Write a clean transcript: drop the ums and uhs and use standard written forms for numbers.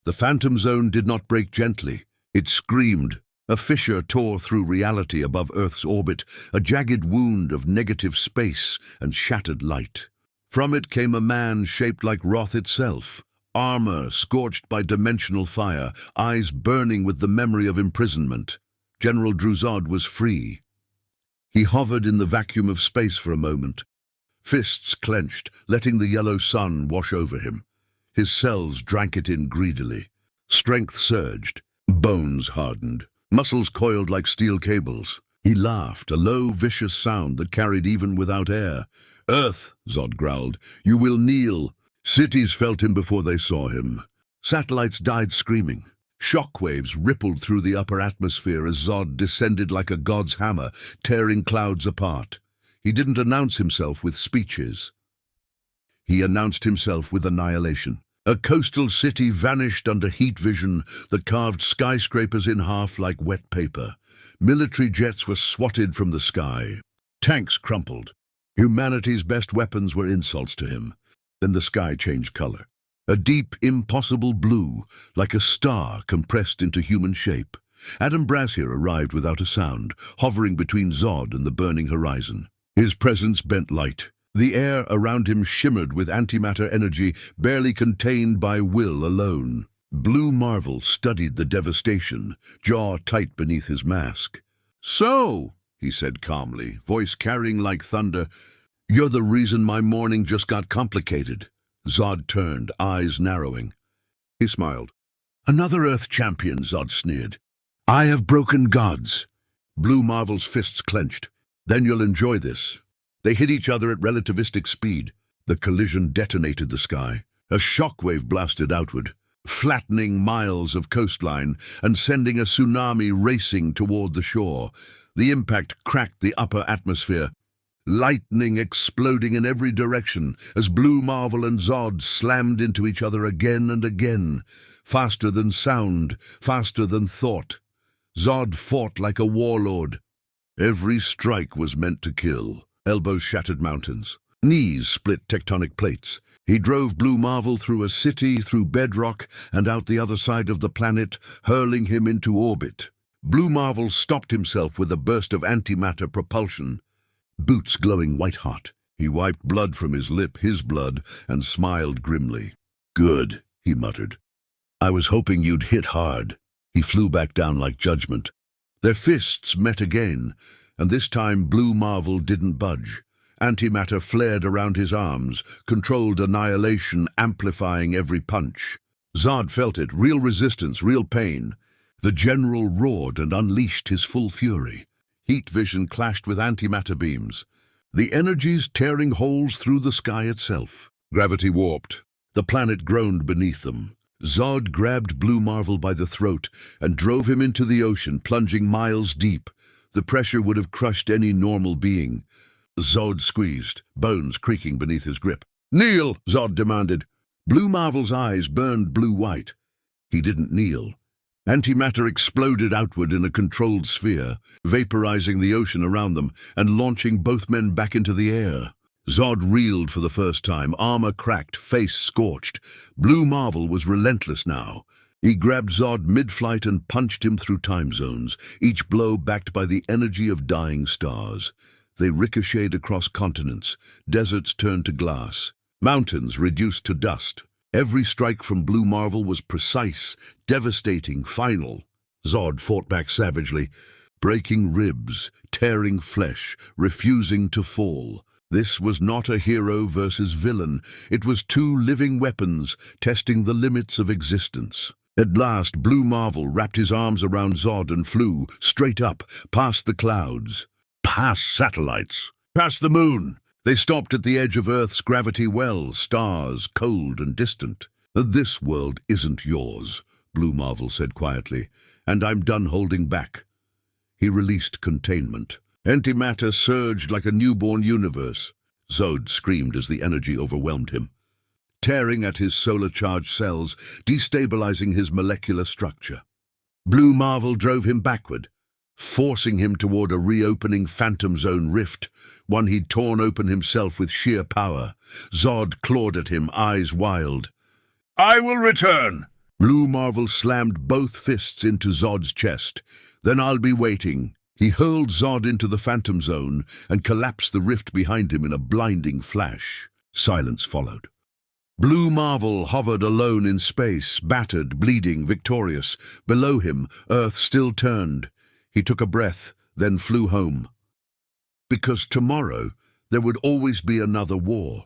The Phantom Zone did not break gently. It screamed. A fissure tore through reality above Earth's orbit, a jagged wound of negative space and shattered light. From it came a man shaped like Roth itself, armor scorched by dimensional fire, eyes burning with the memory of imprisonment. General Druzad was free. He hovered in the vacuum of space for a moment, fists clenched, letting the yellow sun wash over him. His cells drank it in greedily. Strength surged, bones hardened, muscles coiled like steel cables. He laughed, a low, vicious sound that carried even without air. "Earth," Zod growled, "you will kneel." Cities felt him before they saw him. Satellites died screaming. Shockwaves rippled through the upper atmosphere as Zod descended like a god's hammer, tearing clouds apart. He didn't announce himself with speeches. He announced himself with annihilation. A coastal city vanished under heat vision that carved skyscrapers in half like wet paper. Military jets were swatted from the sky. Tanks crumpled. Humanity's best weapons were insults to him. Then the sky changed color. A deep, impossible blue, like a star compressed into human shape. Adam Brazier arrived without a sound, hovering between Zod and the burning horizon. His presence bent light. The air around him shimmered with antimatter energy, barely contained by will alone. Blue Marvel studied the devastation, jaw tight beneath his mask. "So," he said calmly, voice carrying like thunder, "you're the reason my morning just got complicated." Zod turned, eyes narrowing. He smiled. "Another Earth champion," Zod sneered. "I have broken gods." Blue Marvel's fists clenched. "Then you'll enjoy this." They hit each other at relativistic speed. The collision detonated the sky. A shockwave blasted outward, flattening miles of coastline and sending a tsunami racing toward the shore. The impact cracked the upper atmosphere, lightning exploding in every direction as Blue Marvel and Zod slammed into each other again and again, faster than sound, faster than thought. Zod fought like a warlord. Every strike was meant to kill. Elbows shattered mountains. Knees split tectonic plates. He drove Blue Marvel through a city, through bedrock, and out the other side of the planet, hurling him into orbit. Blue Marvel stopped himself with a burst of antimatter propulsion. Boots glowing white-hot. He wiped blood from his lip, his blood, and smiled grimly. "Good," he muttered. "I was hoping you'd hit hard." He flew back down like judgment. Their fists met again, and this time Blue Marvel didn't budge. Antimatter flared around his arms, controlled annihilation, amplifying every punch. Zod felt it, real resistance, real pain. The general roared and unleashed his full fury. Heat vision clashed with antimatter beams, the energies tearing holes through the sky itself. Gravity warped. The planet groaned beneath them. Zod grabbed Blue Marvel by the throat and drove him into the ocean, plunging miles deep. The pressure would have crushed any normal being. Zod squeezed, bones creaking beneath his grip. "Kneel!" Zod demanded. Blue Marvel's eyes burned blue-white. He didn't kneel. Antimatter exploded outward in a controlled sphere, vaporizing the ocean around them and launching both men back into the air. Zod reeled for the first time, armor cracked, face scorched. Blue Marvel was relentless now. He grabbed Zod mid-flight and punched him through time zones, each blow backed by the energy of dying stars. They ricocheted across continents. Deserts turned to glass. Mountains reduced to dust. Every strike from Blue Marvel was precise, devastating, final. Zod fought back savagely, breaking ribs, tearing flesh, refusing to fall. This was not a hero versus villain. It was two living weapons testing the limits of existence. At last, Blue Marvel wrapped his arms around Zod and flew, straight up, past the clouds, past satellites, past the moon. They stopped at the edge of Earth's gravity well, stars, cold and distant. "This world isn't yours," Blue Marvel said quietly, "and I'm done holding back." He released containment. Antimatter surged like a newborn universe. Zod screamed as the energy overwhelmed him, tearing at his solar-charged cells, destabilizing his molecular structure. Blue Marvel drove him backward, forcing him toward a reopening Phantom Zone rift, one he'd torn open himself with sheer power. Zod clawed at him, eyes wild. "I will return." Blue Marvel slammed both fists into Zod's chest. Then I'll be waiting. He hurled Zod into the Phantom Zone and collapsed the rift behind him in a blinding flash. Silence followed. Blue Marvel hovered alone in space, battered, bleeding, victorious. Below him, Earth still turned. He took a breath, then flew home. Because tomorrow, there would always be another war.